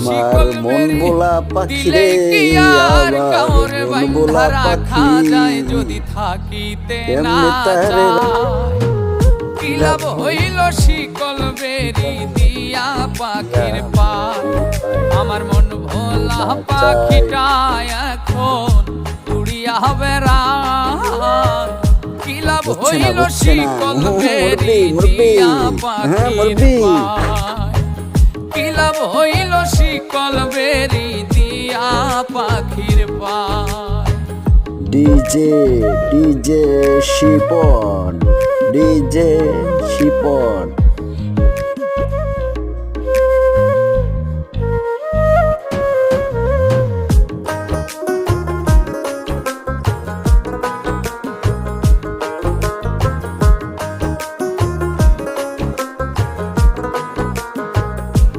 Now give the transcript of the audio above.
শিকল মেরে দিলে কি আর কাউরে বাইন্ধা রাখা যায় যদি থাকিতে না যায়। কি লাভ হইল শিকল বেরি দিয়া পাখির পায়, আমার মন ভোলা পাখিটা এখন উড়িয়া বেড়ায়। কি লাভ হইল শিকল বেরি দিয়া পাখির পায়, কি লাভ হইল শিকল বেরি দিয়া পাখির পায়। DJ Shipon, DJ Shipon.